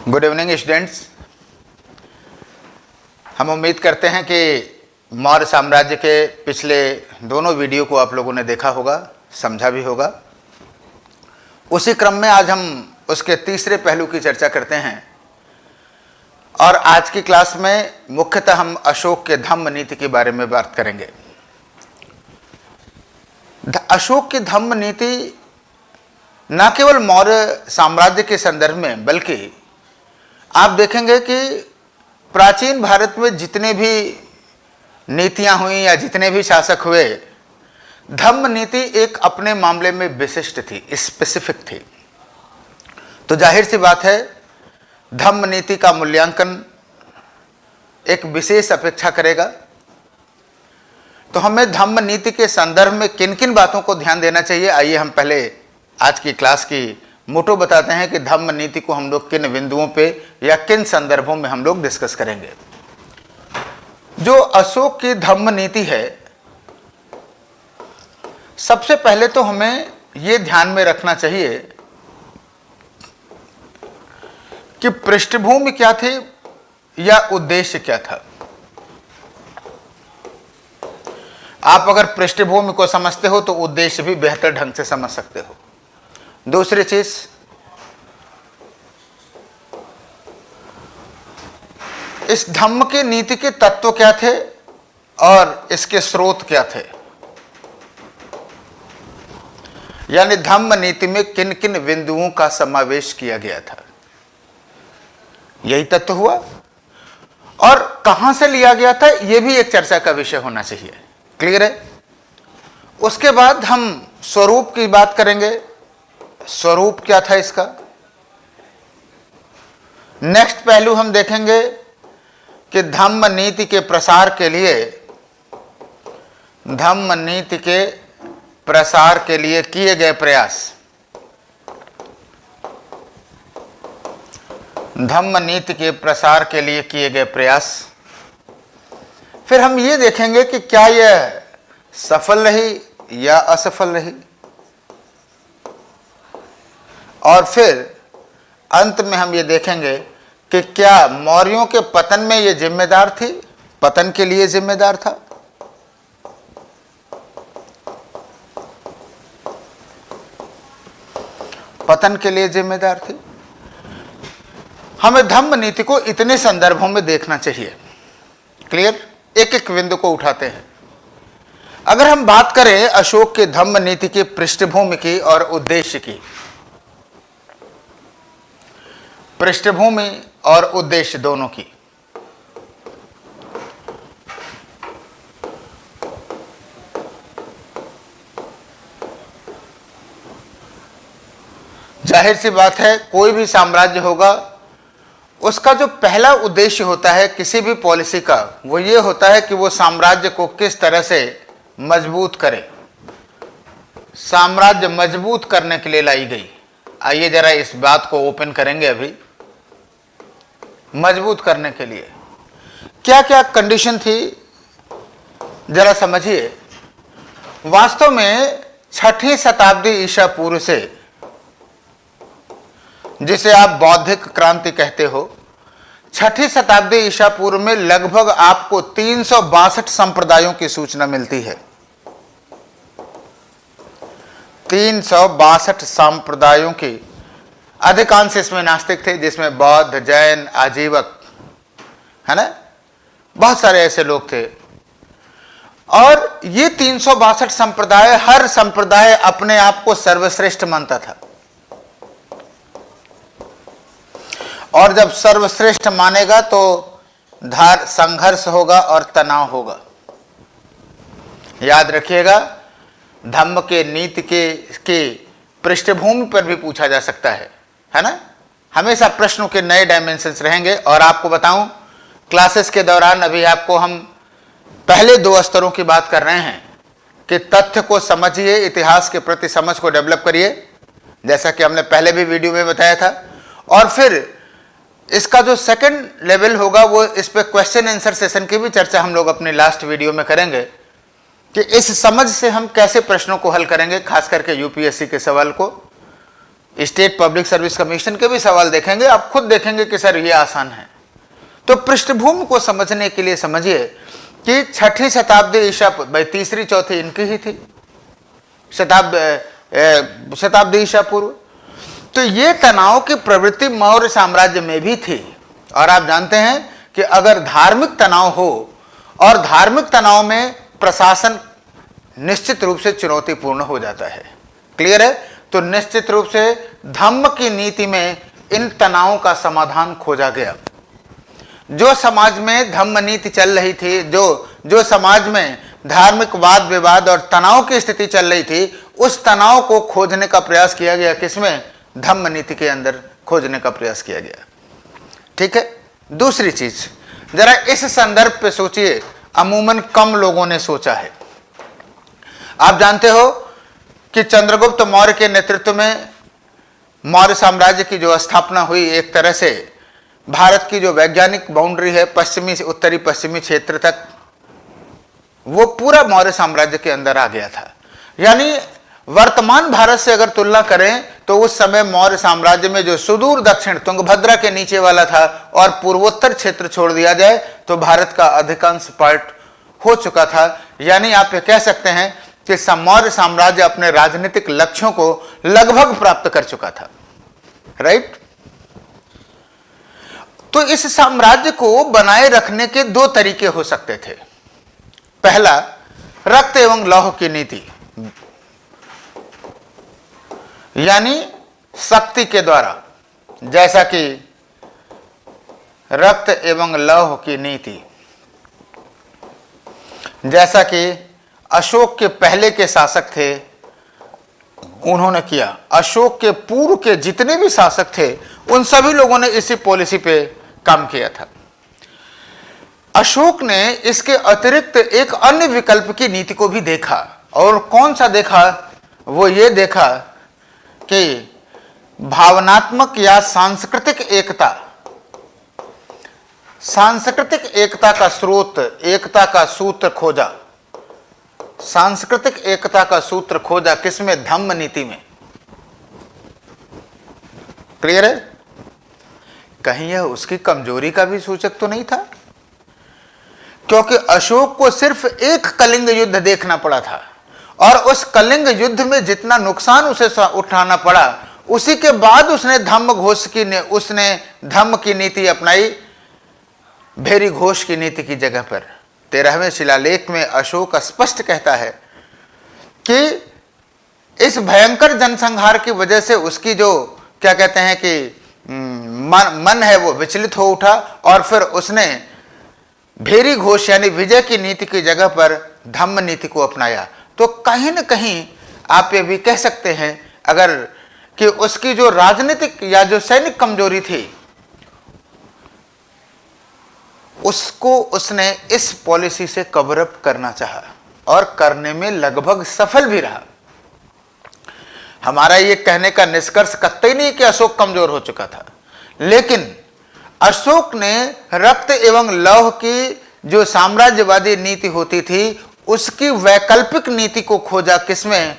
Good evening students. हम उम्मीद करते हैं कि मौर्य साम्राज्य के पिछले दोनों वीडियो को आप लोगों ने देखा होगा, समझा भी होगा। उसी क्रम में आज हम उसके तीसरे पहलू की चर्चा करते हैं और आज की क्लास में मुख्यतः हम अशोक के धम्म नीति के बारे में बात करेंगे। अशोक की धम्म नीति न केवल मौर्य साम्राज्य के संदर्भ में बल्कि आप देखेंगे कि प्राचीन भारत में जितने भी नीतियां हुई या जितने भी शासक हुए, धम्म नीति एक अपने मामले में विशिष्ट थी, स्पेसिफिक थी। तो जाहिर सी बात है धम्म नीति का मूल्यांकन एक विशेष अपेक्षा करेगा। तो हमें धम्म नीति के संदर्भ में किन किन बातों को ध्यान देना चाहिए, आइए हम पहले आज की क्लास की मोटो बताते हैं कि धम्म नीति को हम लोग किन बिंदुओं पे या किन संदर्भों में हम लोग डिस्कस करेंगे। जो अशोक की धम्म नीति है, सबसे पहले तो हमें यह ध्यान में रखना चाहिए कि पृष्ठभूमि क्या थी या उद्देश्य क्या था। आप अगर पृष्ठभूमि को समझते हो तो उद्देश्य भी बेहतर ढंग से समझ सकते हो। दूसरी चीज, इस धम्म की नीति के तत्व क्या थे और इसके स्रोत क्या थे, यानी धम्म नीति में किन किन बिंदुओं का समावेश किया गया था, यही तत्व हुआ। और कहां से लिया गया था, यह भी एक चर्चा का विषय होना चाहिए। क्लियर है? उसके बाद हम स्वरूप की बात करेंगे, स्वरूप क्या था इसका। नेक्स्ट पहलू हम देखेंगे कि धम्म नीति के प्रसार के लिए, धम्म नीति के प्रसार के लिए किए गए प्रयास, धम्म नीति के प्रसार के लिए किए गए प्रयास। फिर हम ये देखेंगे कि क्या यह सफल रही या असफल रही, और फिर अंत में हम ये देखेंगे कि क्या मौर्यों के पतन में ये जिम्मेदार थी, पतन के लिए जिम्मेदार था। पतन के लिए जिम्मेदार थी। हमें धम्म नीति को इतने संदर्भों में देखना चाहिए। क्लियर? एक एक बिंदु को उठाते हैं। अगर हम बात करें अशोक के धम्म नीति की पृष्ठभूमि की और उद्देश्य की, पृष्ठभूमि और उद्देश्य दोनों की, जाहिर सी बात है कोई भी साम्राज्य होगा, उसका जो पहला उद्देश्य होता है किसी भी पॉलिसी का, वो ये होता है कि वो साम्राज्य को किस तरह से मजबूत करे। साम्राज्य मजबूत करने के लिए लाई गई। आइए जरा इस बात को ओपन करेंगे। अभी मजबूत करने के लिए क्या क्या कंडीशन थी, जरा समझिए। वास्तव में 6ठी शताब्दी ईसा पूर्व से, जिसे आप बौद्धिक क्रांति कहते हो, 6ठी शताब्दी ईसा पूर्व में लगभग आपको 362 संप्रदायों की सूचना मिलती है। 362 संप्रदायों की, अधिकांश इसमें नास्तिक थे, जिसमें बौद्ध, जैन, आजीवक, है ना, बहुत सारे ऐसे लोग थे। और ये 362 संप्रदाय, हर संप्रदाय अपने आप को सर्वश्रेष्ठ मानता था। और जब सर्वश्रेष्ठ मानेगा तो संघर्ष होगा और तनाव होगा। याद रखिएगा, धम्म के नीति के पृष्ठभूमि पर भी पूछा जा सकता है ना। हमेशा प्रश्नों के नए डायमेंशंस रहेंगे। और आपको बताऊं, क्लासेस के दौरान अभी आपको हम पहले 2 स्तरों की बात कर रहे हैं कि तथ्य को समझिए, इतिहास के प्रति समझ को डेवलप करिए, जैसा कि हमने पहले भी वीडियो में बताया था। और फिर इसका जो सेकंड लेवल होगा, वो इस पे क्वेश्चन आंसर सेशन की भी चर्चा हम लोग अपने लास्ट वीडियो में करेंगे कि इस समझ से हम कैसे प्रश्नों को हल करेंगे, खास करके यूपीएससी के सवाल को। स्टेट पब्लिक सर्विस कमीशन के भी सवाल देखेंगे, आप खुद देखेंगे कि सर ये आसान है। तो पृष्ठभूमि को समझने के लिए समझिए कि 6ठी शताब्दी ईसा, भाई तीसरी चौथी इनकी ही थी, शताब्दी ईसा पूर्व। तो ये तनाव की प्रवृत्ति मौर्य साम्राज्य में भी थी। और आप जानते हैं कि अगर धार्मिक तनाव हो और धार्मिक तनाव में प्रशासन निश्चित रूप से चुनौतीपूर्ण हो जाता है। क्लियर है? तो निश्चित रूप से धम्म की नीति में इन तनावों का समाधान खोजा गया। जो समाज में धम्म नीति चल रही थी, जो समाज में धार्मिक वाद विवाद और तनाव की स्थिति चल रही थी, उस तनाव को खोजने का प्रयास किया गया। किसमें? धम्म नीति के अंदर खोजने का प्रयास किया गया। ठीक है। दूसरी चीज, जरा इस संदर्भ पे सोचिए, अमूमन कम लोगों ने सोचा है। आप जानते हो कि चंद्रगुप्त मौर्य के नेतृत्व में मौर्य साम्राज्य की जो स्थापना हुई, एक तरह से भारत की जो वैज्ञानिक बाउंड्री है पश्चिमी से उत्तरी पश्चिमी क्षेत्र तक, वो पूरा मौर्य साम्राज्य के अंदर आ गया था। यानी वर्तमान भारत से अगर तुलना करें तो उस समय मौर्य साम्राज्य में जो सुदूर दक्षिण तुंगभद्रा के नीचे वाला था और पूर्वोत्तर क्षेत्र छोड़ दिया जाए तो भारत का अधिकांश पार्ट हो चुका था। यानी आप ये कह सकते हैं कि मौर्य साम्राज्य अपने राजनीतिक लक्ष्यों को लगभग प्राप्त कर चुका था। राइट? तो इस साम्राज्य को बनाए रखने के दो तरीके हो सकते थे। पहला, रक्त एवं लौह की नीति, यानी शक्ति के द्वारा, जैसा कि रक्त एवं लौह की नीति, जैसा कि अशोक के पहले के शासक थे उन्होंने किया। अशोक के पूर्व के जितने भी शासक थे उन सभी लोगों ने इसी पॉलिसी पे काम किया था। अशोक ने इसके अतिरिक्त एक अन्य विकल्प की नीति को भी देखा। और कौन सा देखा? वो ये देखा कि भावनात्मक या सांस्कृतिक एकता, सांस्कृतिक एकता का स्रोत, एकता का सूत्र खोजा। सांस्कृतिक एकता का सूत्र खोजा किसमें? धम्म नीति में। क्लियर है? कहीं यह उसकी कमजोरी का भी सूचक तो नहीं था? क्योंकि अशोक को सिर्फ एक कलिंग युद्ध देखना पड़ा था और उस कलिंग युद्ध में जितना नुकसान उसे उठाना पड़ा, उसी के बाद उसने धम्म की नीति अपनाई भेरी घोष की नीति की जगह पर। 13वें शिलालेख में अशोक स्पष्ट कहता है कि इस भयंकर जनसंहार की वजह से उसकी जो क्या कहते हैं कि मन है वो विचलित हो उठा और फिर उसने भेरी घोष यानी विजय की नीति की जगह पर धम्म नीति को अपनाया। तो कहीं न कहीं आप ये भी कह सकते हैं अगर कि उसकी जो राजनीतिक या जो सैनिक कमजोरी थी उसको उसने इस पॉलिसी से कवर अप करना चाहा और करने में लगभग सफल भी रहा। हमारा ये कहने का निष्कर्ष कतई नहीं कि अशोक कमजोर हो चुका था, लेकिन अशोक ने रक्त एवं लौह की जो साम्राज्यवादी नीति होती थी उसकी वैकल्पिक नीति को खोजा। किसमें?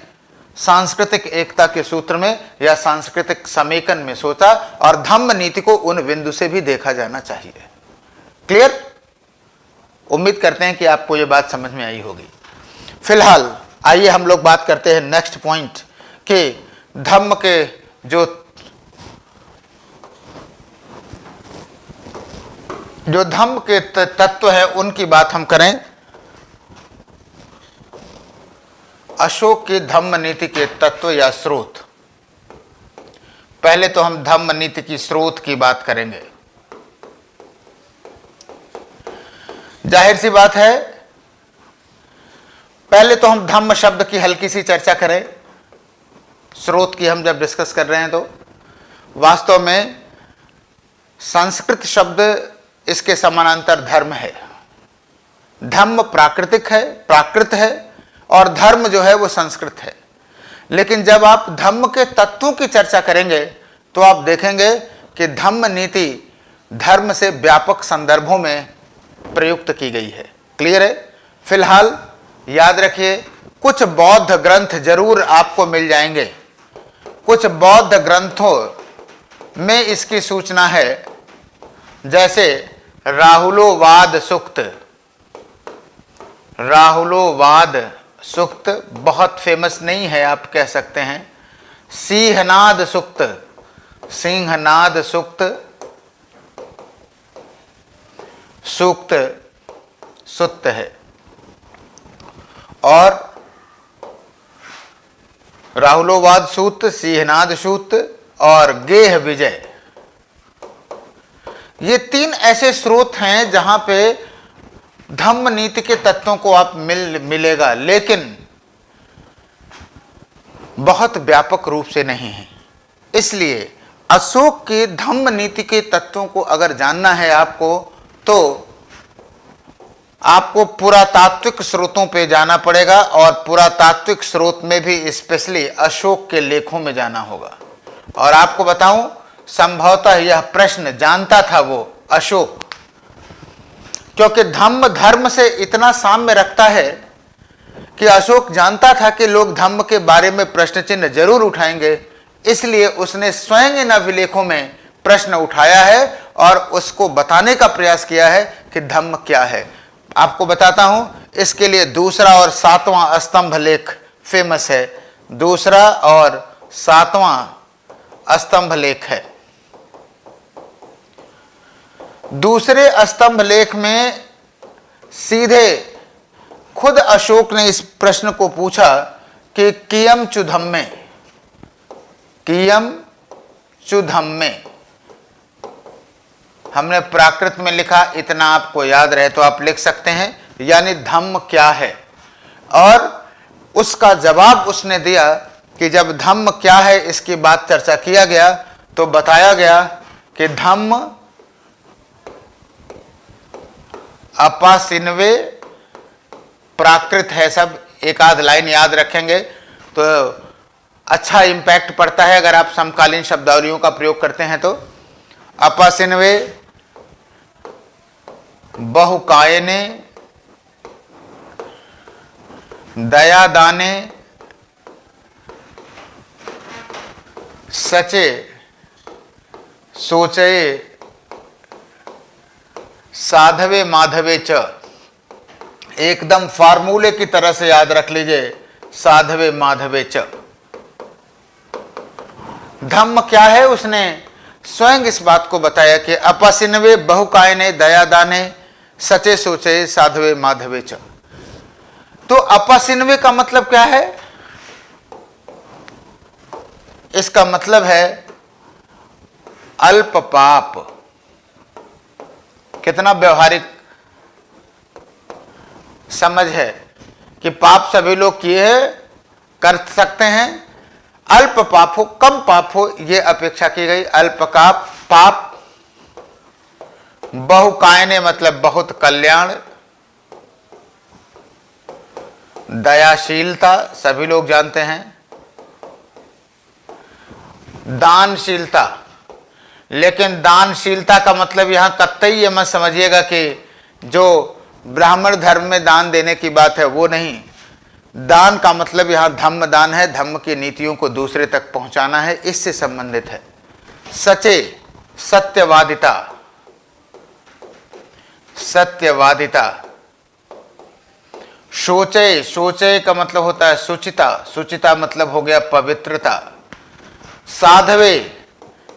सांस्कृतिक एकता के सूत्र में या सांस्कृतिक समेकन में सोचा। और धम्म नीति को उन बिंदु से भी देखा जाना चाहिए। क्लियर? उम्मीद करते हैं कि आपको यह बात समझ में आई होगी। फिलहाल आइए हम लोग बात करते हैं नेक्स्ट पॉइंट कि धम्म के जो धम्म के तत्व है उनकी बात हम करें। अशोक की धम्म नीति के तत्व या स्रोत। पहले तो हम धम्म नीति की स्रोत की बात करेंगे। जाहिर सी बात है, पहले तो हम धम्म शब्द की हल्की सी चर्चा करें। स्रोत की हम जब डिस्कस कर रहे हैं तो वास्तव में संस्कृत शब्द इसके समानांतर धर्म है। धम्म प्राकृतिक है, प्राकृत है, और धर्म जो है वो संस्कृत है। लेकिन जब आप धम्म के तत्वों की चर्चा करेंगे तो आप देखेंगे कि धम्म नीति धर्म से व्यापक संदर्भों में प्रयुक्त की गई है। क्लियर है? फिलहाल याद रखिए कुछ बौद्ध ग्रंथ जरूर आपको मिल जाएंगे, कुछ बौद्ध ग्रंथों में इसकी सूचना है, जैसे राहुलोवाद सूक्त। राहुलोवाद सूक्त बहुत फेमस नहीं है, आप कह सकते हैं। सिंहनाद सूक्त, सिंहनाद सूक्त सूक्त सुत्त है। और राहुलोवाद सूक्त, सिंहनाद सूक्त और गेह विजय, ये 3 ऐसे स्रोत हैं जहां पे धम्म नीति के तत्वों को आप मिलेगा, लेकिन बहुत व्यापक रूप से नहीं है। इसलिए अशोक की धम्म नीति के तत्वों को अगर जानना है आपको, तो आपको पुरातात्विक स्रोतों पे जाना पड़ेगा, और पुरातात्विक स्रोत में भी स्पेशली अशोक के लेखों में जाना होगा। और आपको बताऊं, संभवतः यह प्रश्न जानता था वो अशोक, क्योंकि धम्म धर्म से इतना साम्य रखता है कि अशोक जानता था कि लोग धम्म के बारे में प्रश्न चिन्ह जरूर उठाएंगे, इसलिए उसने स्वयं इन अभिलेखों में प्रश्न उठाया है और उसको बताने का प्रयास किया है कि धम्म क्या है। आपको बताता हूं, इसके लिए दूसरा और 7वां स्तंभ लेख फेमस है। दूसरा और 7वां स्तंभ लेख है। दूसरे स्तंभ लेख में सीधे खुद अशोक ने इस प्रश्न को पूछा कि कियम चु धम्मे, कियम चु धम्मे। हमने प्राकृत में लिखा, इतना आपको याद रहे तो आप लिख सकते हैं, यानी धम्म क्या है। और उसका जवाब उसने दिया कि जब धम्म क्या है इसकी बात चर्चा किया गया, तो बताया गया कि धम्म अपासिन्वे प्राकृत है। सब एक आध लाइन याद रखेंगे तो अच्छा इंपैक्ट पड़ता है अगर आप समकालीन शब्दावलियों का प्रयोग करते हैं। तो अपासिन्वे बहुकायने दयादाने सचे सोचे साधवे माधवे च। एकदम फार्मूले की तरह से याद रख लीजिए, साधवे माधवे च। धम्म क्या है उसने स्वयं इस बात को बताया कि अपसिन्वे बहुकायने दयादाने सचे सोचे साधवे माधवे च। तो अपसिन्वे का मतलब क्या है? इसका मतलब है अल्प पाप। कितना व्यवहारिक समझ है कि पाप सभी लोग किए कर सकते हैं, अल्प पाप हो, कम पाप हो, यह अपेक्षा की गई। अल्प का पाप, बहुकायने मतलब बहुत कल्याण, दयाशीलता सभी लोग जानते हैं, दानशीलता। लेकिन दानशीलता का मतलब यहां कतई ये मत समझिएगा कि जो ब्राह्मण धर्म में दान देने की बात है वो नहीं। दान का मतलब यहां धम्म दान है, धम्म की नीतियों को दूसरे तक पहुंचाना है, इससे संबंधित है। सचे सत्यवादिता, सत्यवादिता। शोचे, शोचे का मतलब होता है सुचिता, सुचिता मतलब हो गया पवित्रता। साधवे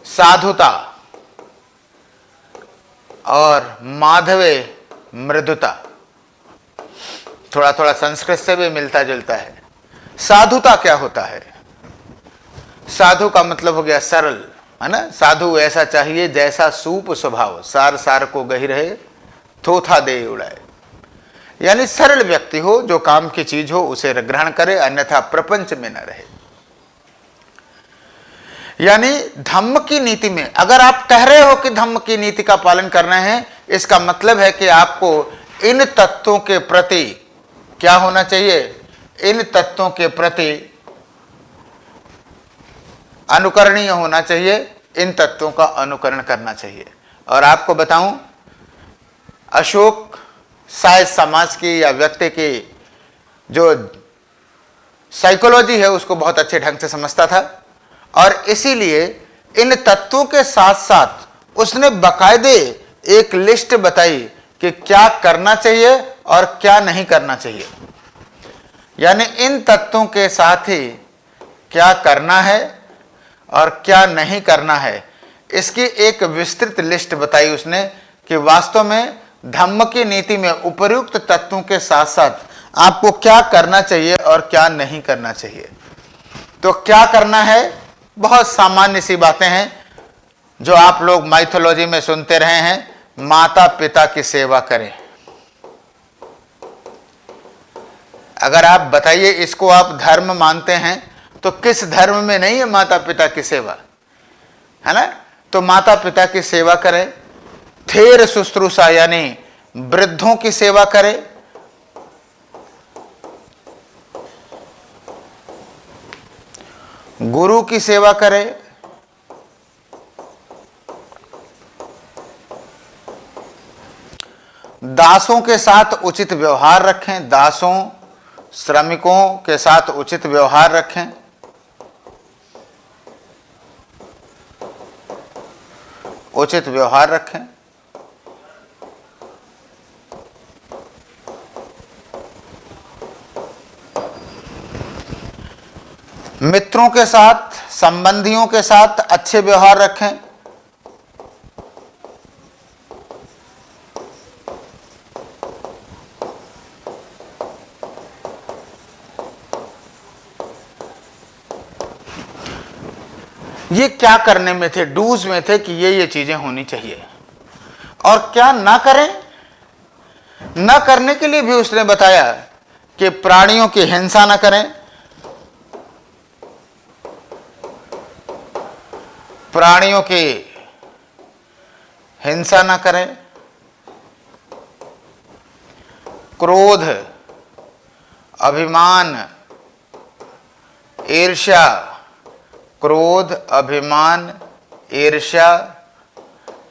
साधुता, और माधवे मृदुता। थोड़ा थोड़ा संस्कृत से भी मिलता जुलता है। साधुता क्या होता है? साधु का मतलब हो गया सरल, है ना। साधु ऐसा चाहिए जैसा सूप स्वभाव, सार सार को गही रहे, थोथा दे उड़ाए। यानी सरल व्यक्ति हो, जो काम की चीज हो उसे ग्रहण करे, अन्यथा प्रपंच में न रहे। यानी धम्म की नीति में अगर आप कह रहे हो कि धम्म की नीति का पालन करना है, इसका मतलब है कि आपको इन तत्वों के प्रति क्या होना चाहिए? इन तत्वों के प्रति अनुकरणीय होना चाहिए, इन तत्वों का अनुकरण करना चाहिए। और आपको बताऊं, अशोक शायद समाज की या व्यक्ति की जो साइकोलॉजी है उसको बहुत अच्छे ढंग से समझता था, और इसीलिए इन तत्वों के साथ साथ उसने बाकायदे एक लिस्ट बताई कि क्या करना चाहिए और क्या नहीं करना चाहिए। यानी इन तत्वों के साथ ही क्या करना है और क्या नहीं करना है, इसकी एक विस्तृत लिस्ट बताई उसने कि वास्तव में धम्म की नीति में उपर्युक्त तत्वों के साथ साथ आपको क्या करना चाहिए और क्या नहीं करना चाहिए। तो क्या करना है, बहुत सामान्य सी बातें हैं जो आप लोग माइथोलॉजी में सुनते रहे हैं। माता पिता की सेवा करें। अगर आप बताइए इसको आप धर्म मानते हैं तो किस धर्म में नहीं है माता पिता की सेवा, है ना। तो माता पिता की सेवा करें, थेर शुश्रूषा यानी वृद्धों की सेवा करें, गुरु की सेवा करें, दासों के साथ उचित व्यवहार रखें, दासों श्रमिकों के साथ उचित व्यवहार रखें, उचित व्यवहार रखें, मित्रों के साथ संबंधियों के साथ अच्छे व्यवहार रखें, ये क्या करने में थे, डूज में थे कि ये चीजें होनी चाहिए। और क्या ना करें, ना करने के लिए भी उसने बताया कि प्राणियों की हिंसा ना करें, प्राणियों की हिंसा ना करें, क्रोध, अभिमान, ईर्ष्या, क्रोध, अभिमान, ईर्ष्या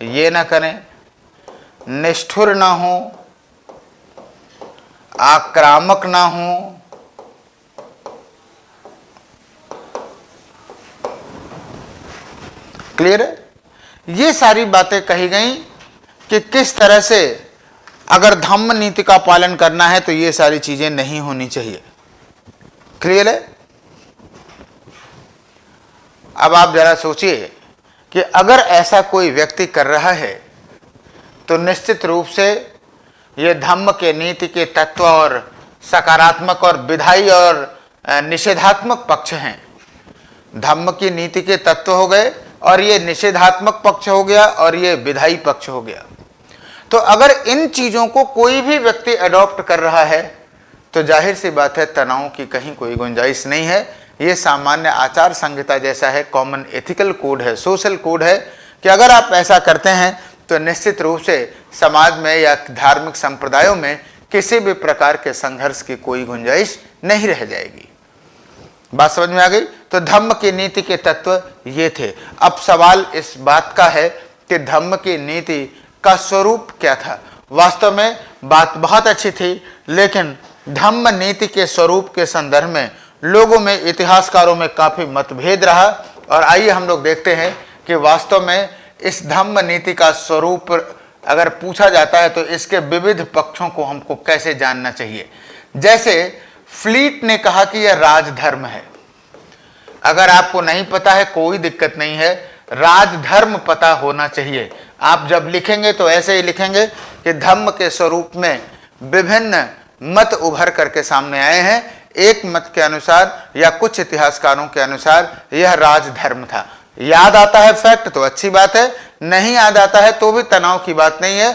ये ना करें, निष्ठुर ना हो, आक्रामक ना हो, क्लियर है। ये सारी बातें कही गई कि किस तरह से अगर धम्म नीति का पालन करना है तो ये सारी चीजें नहीं होनी चाहिए। क्लियर है। अब आप जरा सोचिए कि अगर ऐसा कोई व्यक्ति कर रहा है तो निश्चित रूप से ये धम्म के नीति के तत्व और सकारात्मक और विधायी और निषेधात्मक पक्ष हैं। धम्म की नीति के तत्व हो गए और ये निषेधात्मक पक्ष हो गया और ये विधायी पक्ष हो गया। तो अगर इन चीजों को कोई भी व्यक्ति अडॉप्ट कर रहा है तो जाहिर सी बात है तनाव की कहीं कोई गुंजाइश नहीं है। ये सामान्य आचार संहिता जैसा है, कॉमन एथिकल कोड है, सोशल कोड है कि अगर आप ऐसा करते हैं तो निश्चित रूप से समाज में या धार्मिक संप्रदायों में किसी भी प्रकार के संघर्ष की कोई गुंजाइश नहीं रह जाएगी। बात समझ में आ गई। तो धम्म की नीति के तत्व ये थे। अब सवाल इस बात का है कि धम्म की नीति का स्वरूप क्या था। वास्तव में बात बहुत अच्छी थी, लेकिन धम्म नीति के स्वरूप के संदर्भ में लोगों में, इतिहासकारों में काफी मतभेद रहा। और आइए हम लोग देखते हैं कि वास्तव में इस धम्म नीति का स्वरूप अगर पूछा जाता है तो इसके विविध पक्षों को हमको कैसे जानना चाहिए। जैसे फ्लीट ने कहा कि यह राजधर्म है। अगर आपको नहीं पता है कोई दिक्कत नहीं है, राजधर्म पता होना चाहिए। आप जब लिखेंगे तो ऐसे ही लिखेंगे कि धम्म के स्वरूप में विभिन्न मत उभर करके सामने आए हैं। एक मत के अनुसार या कुछ इतिहासकारों के अनुसार यह राजधर्म था। याद आता है फैक्ट तो अच्छी बात है, नहीं याद आता है तो भी तनाव की बात नहीं है।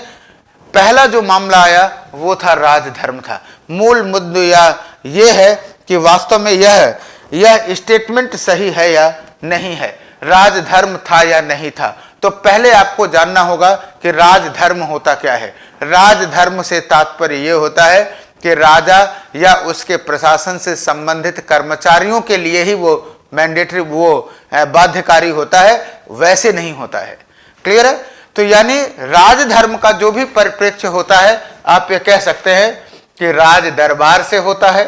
पहला जो मामला आया वो था राजधर्म था। मूल मुद्दा यह है कि वास्तव में यह स्टेटमेंट सही है या नहीं है, राजधर्म था या नहीं था। तो पहले आपको जानना होगा कि राजधर्म होता क्या है। राजधर्म से तात्पर्य यह होता है कि राजा या उसके प्रशासन से संबंधित कर्मचारियों के लिए ही वो मैंडेटरी, वो बाध्यकारी होता है, वैसे नहीं होता है। क्लियर है। तो यानी राजधर्म का जो भी परिप्रेक्ष्य होता है, आप ये कह सकते हैं कि राज दरबार से होता है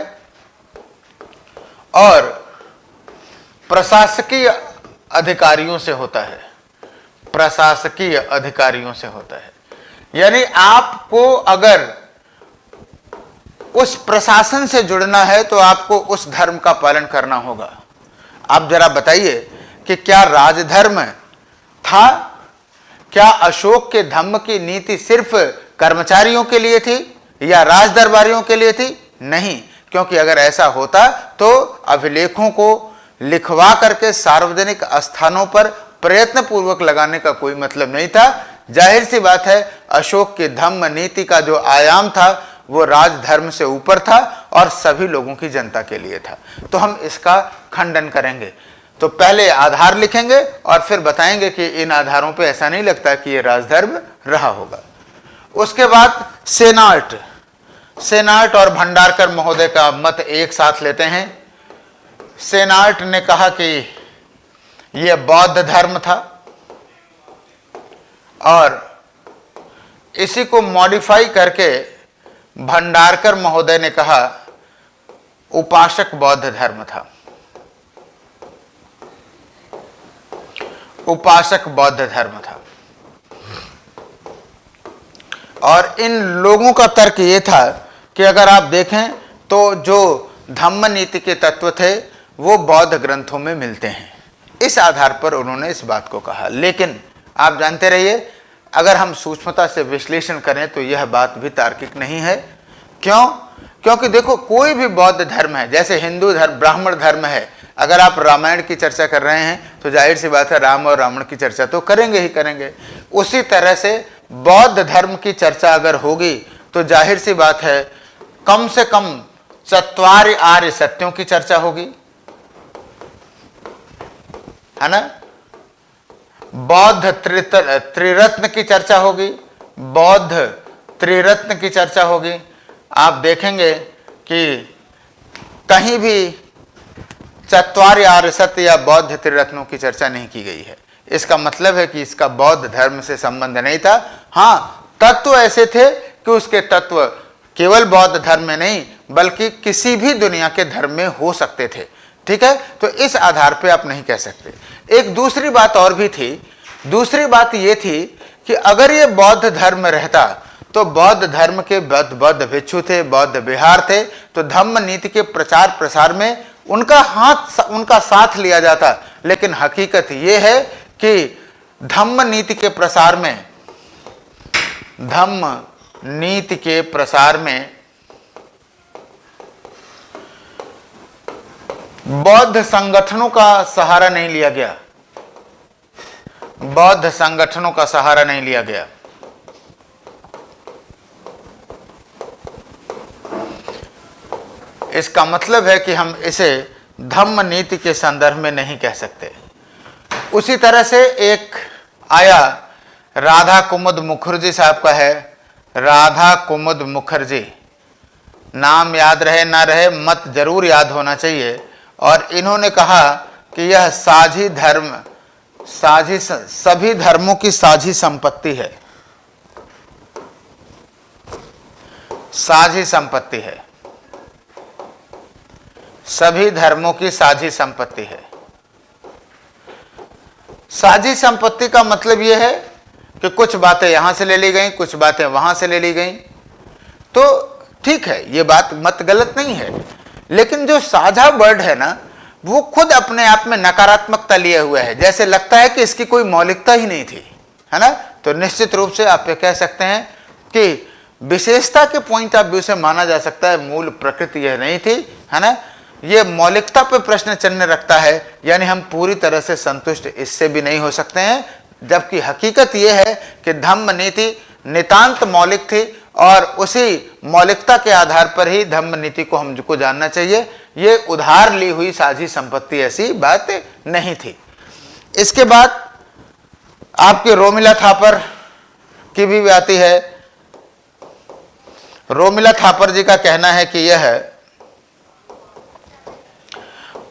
और प्रशासकीय अधिकारियों से होता है, प्रशासकीय अधिकारियों से होता है। यानी आपको अगर उस प्रशासन से जुड़ना है तो आपको उस धर्म का पालन करना होगा। आप जरा बताइए कि क्या राजधर्म था? क्या अशोक के धम्म की नीति सिर्फ कर्मचारियों के लिए थी या राज दरबारियों के लिए थी? नहीं, क्योंकि अगर ऐसा होता तो अभिलेखों को लिखवा करके सार्वजनिक स्थानों पर प्रयत्न पूर्वक लगाने का कोई मतलब नहीं था। जाहिर सी बात है, अशोक की धम्म नीति का जो आयाम था वो राजधर्म से ऊपर था और सभी लोगों की जनता के लिए था। तो हम इसका खंडन करेंगे। तो पहले आधार लिखेंगे और फिर बताएंगे कि इन आधारों पे ऐसा नहीं लगता कि ये राजधर्म रहा होगा। उसके बाद सेनाट और भंडारकर महोदय का मत एक साथ लेते हैं। सेनाट ने कहा कि यह बौद्ध धर्म था और इसी को मॉडिफाई करके भंडारकर महोदय ने कहा उपासक बौद्ध धर्म था, उपासक बौद्ध धर्म था। और इन लोगों का तर्क ये था कि अगर आप देखें तो जो धम्म नीति के तत्व थे वो बौद्ध ग्रंथों में मिलते हैं। इस आधार पर उन्होंने इस बात को कहा। लेकिन आप जानते रहिए, अगर हम सूक्ष्मता से विश्लेषण करें तो यह बात भी तार्किक नहीं है। क्यों? क्योंकि देखो, कोई भी बौद्ध धर्म है, जैसे हिंदू धर्म, ब्राह्मण धर्म है, अगर आप रामायण की चर्चा कर रहे हैं तो जाहिर सी बात है राम और रावण की चर्चा तो करेंगे ही करेंगे। उसी तरह से बौद्ध धर्म की चर्चा अगर होगी तो जाहिर सी बात है कम से कम चत्वारि आर्य सत्यों की चर्चा होगी, है ना। बौद्ध त्रिरत्न की चर्चा होगी, बौद्ध त्रिरत्न की चर्चा होगी। आप देखेंगे कि कहीं भी चत्वारि आर्य सत्य या बौद्ध त्रिरत्नों की चर्चा नहीं की गई है। इसका मतलब है कि इसका बौद्ध धर्म से संबंध नहीं था। हाँ, तत्व ऐसे थे कि उसके तत्व केवल बौद्ध धर्म में नहीं बल्कि किसी भी दुनिया के धर्म में हो सकते थे। ठीक है, तो इस आधार पे आप नहीं कह सकते। एक दूसरी बात और भी थी। दूसरी बात ये थी कि अगर ये बौद्ध धर्म रहता तो बौद्ध धर्म के बौद्ध भिक्षु थे, बौद्ध विहार थे, तो धम्म नीति के प्रचार प्रसार में उनका साथ लिया जाता। लेकिन हकीकत ये है कि धम्म नीति के प्रसार में बौद्ध संगठनों का सहारा नहीं लिया गया, बौद्ध संगठनों का सहारा नहीं लिया गया। इसका मतलब है कि हम इसे धम्म नीति के संदर्भ में नहीं कह सकते। उसी तरह से एक आया, राधा कुमुद मुखर्जी साहब का है, राधा कुमुद मुखर्जी। नाम याद रहे ना रहे, मत जरूर याद होना चाहिए। और इन्होंने कहा कि यह सभी धर्मों की साझी संपत्ति है, साझी संपत्ति है, सभी धर्मों की साझी संपत्ति है। साझी संपत्ति का मतलब यह है कि कुछ बातें यहां से ले ली गई, कुछ बातें वहां से ले ली गई। तो ठीक है, ये बात मत गलत नहीं है, लेकिन जो साझा वर्ड है ना, वो खुद अपने आप में नकारात्मकता लिए हुए है। जैसे लगता है कि इसकी कोई मौलिकता ही नहीं थी, है ना। तो निश्चित रूप से आप ये कह सकते हैं कि विशेषता के पॉइंट ऑफ व्यू से माना जा सकता है मूल प्रकृति यह नहीं थी, है ना। ये मौलिकता पे प्रश्न चिन्ह रखता है, यानी हम पूरी तरह से संतुष्ट इससे भी नहीं हो सकते हैं। जबकि हकीकत यह है कि धम्म नीति नितांत मौलिक थी और उसी मौलिकता के आधार पर ही धम्म नीति को हमको जानना चाहिए। ये उधार ली हुई साझी संपत्ति ऐसी बात नहीं थी। इसके बाद आपके रोमिला थापर की भी आती है। रोमिला थापर जी का कहना है कि यह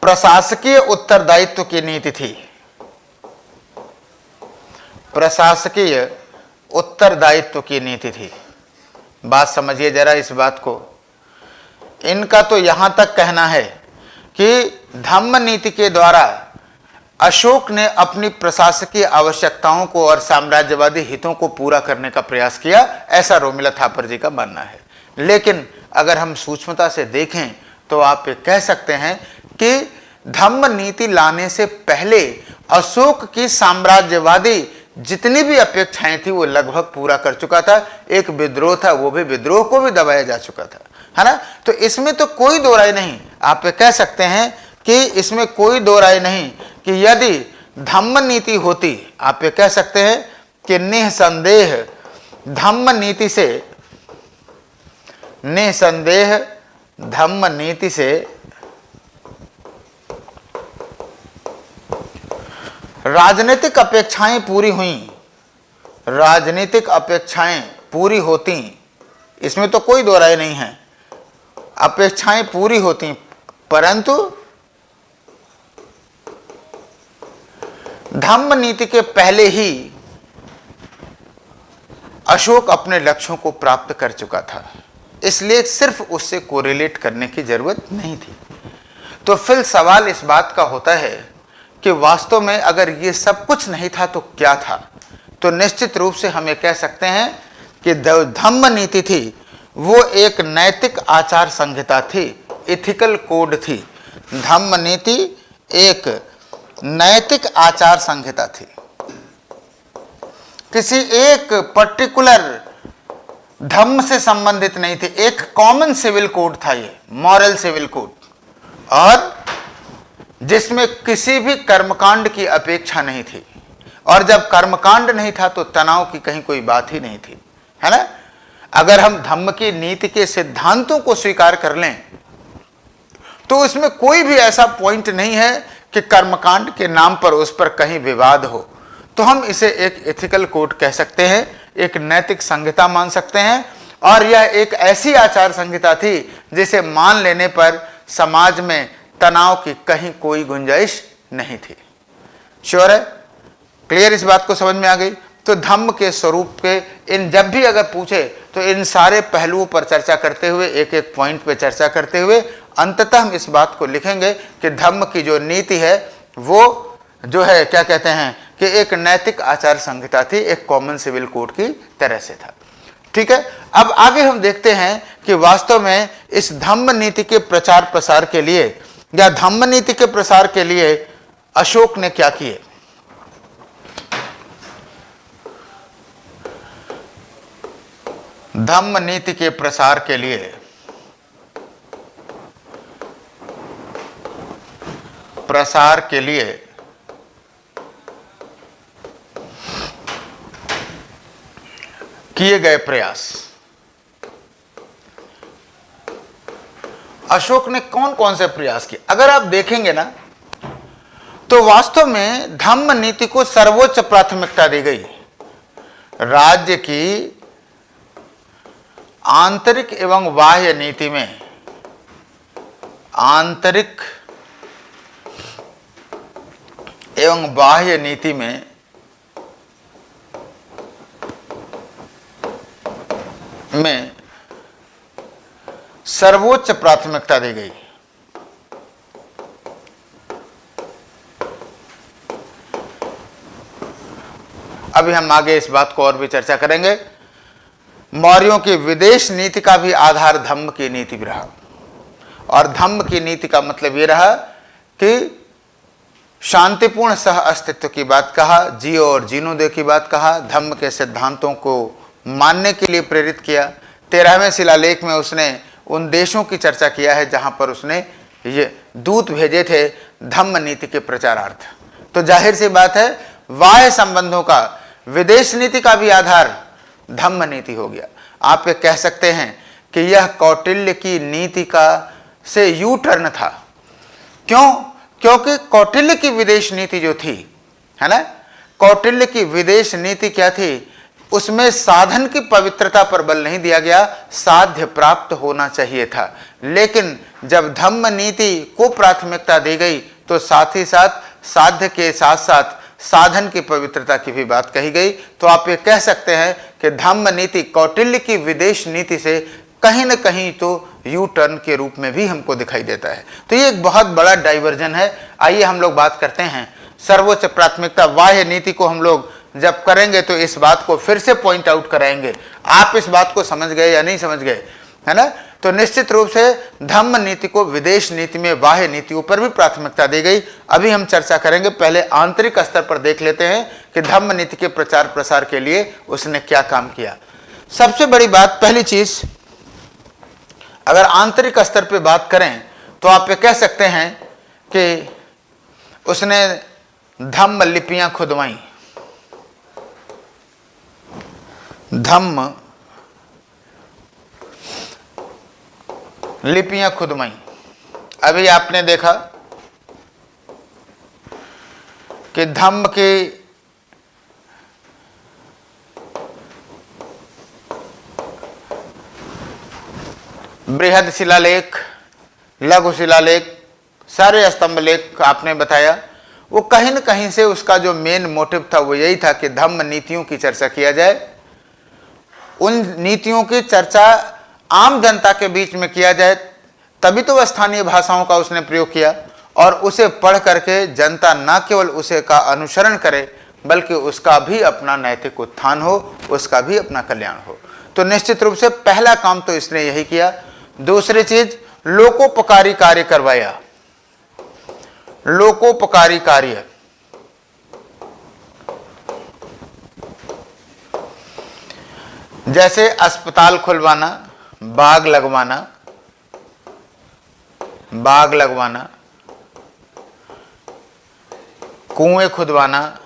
प्रशासकीय उत्तरदायित्व की नीति थी, प्रशासकीय उत्तरदायित्व की नीति थी। बात समझिए जरा इस बात को। इनका तो यहां तक कहना है कि धम्म नीति के द्वारा अशोक ने अपनी प्रशासकीय आवश्यकताओं को और साम्राज्यवादी हितों को पूरा करने का प्रयास किया, ऐसा रोमिला थापर जी का मानना है। लेकिन अगर हम सूक्ष्मता से देखें तो आप ये कह सकते हैं कि धम्म नीति लाने से पहले अशोक की साम्राज्यवादी जितनी भी अपेक्षाएं थी वो लगभग पूरा कर चुका था। एक विद्रोह था, वो भी विद्रोह को भी दबाया जा चुका था, है ना। तो इसमें तो कोई दो राय नहीं, आप ये कह सकते हैं कि इसमें कोई दो राय नहीं कि यदि धम्म नीति होती, आप ये कह सकते हैं कि निसंदेह धम्म नीति से, निसंदेह धम्म नीति से राजनीतिक अपेक्षाएं पूरी हुई, राजनीतिक अपेक्षाएं पूरी होती, इसमें तो कोई दो राय नहीं है, अपेक्षाएं पूरी होती, परंतु धम्म नीति के पहले ही अशोक अपने लक्ष्यों को प्राप्त कर चुका था, इसलिए सिर्फ उससे कोरिलेट करने की जरूरत नहीं थी। तो फिर सवाल इस बात का होता है कि वास्तव में अगर ये सब कुछ नहीं था तो क्या था। तो निश्चित रूप से हम ये कह सकते हैं कि धम्म नीति थी वो एक नैतिक आचार संहिता थी, इथिकल कोड थी। धम्म नीति एक नैतिक आचार संहिता थी, किसी एक पर्टिकुलर धम्म से संबंधित नहीं थी, एक कॉमन सिविल कोड था, ये मॉरल सिविल कोड, और जिसमें किसी भी कर्मकांड की अपेक्षा नहीं थी। और जब कर्मकांड नहीं था तो तनाव की कहीं कोई बात ही नहीं थी, है ना। अगर हम धम्म की नीति के सिद्धांतों को स्वीकार कर लें तो उसमें कोई भी ऐसा पॉइंट नहीं है कि कर्मकांड के नाम पर उस पर कहीं विवाद हो। तो हम इसे एक एथिकल कोड कह सकते हैं, एक नैतिक संहिता मान सकते हैं। और यह एक ऐसी आचार संहिता थी जिसे मान लेने पर समाज में तनाव की कहीं कोई गुंजाइश नहीं थी। श्योर है, क्लियर, इस बात को समझ में आ गई। तो धम्म के स्वरूप के इन जब भी अगर पूछे तो इन सारे पहलुओं पर चर्चा करते हुए, एक एक पॉइंट पे चर्चा करते हुए अंततः हम इस बात को लिखेंगे कि धम्म की जो नीति है वो जो है क्या कहते हैं कि एक नैतिक आचार संहिता थी, एक कॉमन सिविल कोड की तरह से था। ठीक है, अब आगे हम देखते हैं कि वास्तव में इस धम्म नीति के प्रचार प्रसार के लिए या धम्म नीति के प्रसार के लिए अशोक ने क्या किए। धम्म नीति के प्रसार के लिए किए गए प्रयास। अशोक ने कौन कौन से प्रयास किए, अगर आप देखेंगे ना तो वास्तव में धम्म नीति को सर्वोच्च प्राथमिकता दी गई। राज्य की आंतरिक एवं बाह्य नीति में, आंतरिक एवं बाह्य नीति में सर्वोच्च प्राथमिकता दी गई। अभी हम आगे इस बात को और भी चर्चा करेंगे। मौर्यों की विदेश नीति का भी आधार धम्म की नीति भी रहा, और धम्म की नीति का मतलब यह रहा कि शांतिपूर्ण सह अस्तित्व की बात कहा, जियो और जीनो दे की बात कहा, धम्म के सिद्धांतों को मानने के लिए प्रेरित किया। 13वें शिलालेख में उसने उन देशों की चर्चा किया है जहां पर उसने ये दूत भेजे थे धम्म नीति के प्रचारार्थ। तो जाहिर सी बात है बाह्य संबंधों का, विदेश नीति का भी आधार धम्म नीति हो गया। आप ये कह सकते हैं कि यह कौटिल्य की नीति का से यू टर्न था। क्यों? क्योंकि कौटिल्य की विदेश नीति जो थी, है ना, कौटिल्य की विदेश नीति क्या थी, उसमें साधन की पवित्रता पर बल नहीं दिया गया, साध्य प्राप्त होना चाहिए था। लेकिन जब धम्म नीति को प्राथमिकता दी गई तो साथ ही साथ साध्य के साथ साथ साधन की पवित्रता की भी बात कही गई। तो आप ये कह सकते हैं कि धम्म नीति कौटिल्य की विदेश नीति से कहीं न कहीं तो यू टर्न के रूप में भी हमको दिखाई देता है। तो ये एक बहुत बड़ा डाइवर्जन है। आइए हम लोग बात करते हैं सर्वोच्च प्राथमिकता बाह्य नीति को हम लोग जब करेंगे तो इस बात को फिर से पॉइंट आउट कराएंगे। आप इस बात को समझ गए या नहीं समझ गए, है ना। तो निश्चित रूप से धम्म नीति को विदेश नीति में बाह्य नीतियों पर भी प्राथमिकता दी गई। अभी हम चर्चा करेंगे, पहले आंतरिक स्तर पर देख लेते हैं कि धम्म नीति के प्रचार प्रसार के लिए उसने क्या काम किया। सबसे बड़ी बात, पहली चीज, अगर आंतरिक स्तर पर बात करें तो आप ये कह सकते हैं कि उसने धम्म लिपियां खुदवाई। धम्म लिपियां खुदवाई। अभी आपने देखा कि धम्म की बृहद शिलालेख, लघु शिलालेख, सारे स्तंभ लेख आपने बताया, वो कहीं न कहीं से उसका जो मेन मोटिव था वो यही था कि धम्म नीतियों की चर्चा किया जाए। उन नीतियों की चर्चा आम जनता के बीच में किया जाए, तभी तो वह स्थानीय भाषाओं का उसने प्रयोग किया, और उसे पढ़ करके जनता न केवल उसे का अनुसरण करे बल्कि उसका भी अपना नैतिक उत्थान हो, उसका भी अपना कल्याण हो। तो निश्चित रूप से पहला काम तो इसने यही किया। दूसरी चीज, लोकोपकारी कार्य करवाया। लोकोपकारी कार्य, जैसे अस्पताल खुलवाना, बाग लगवाना, कुएं खुदवाना।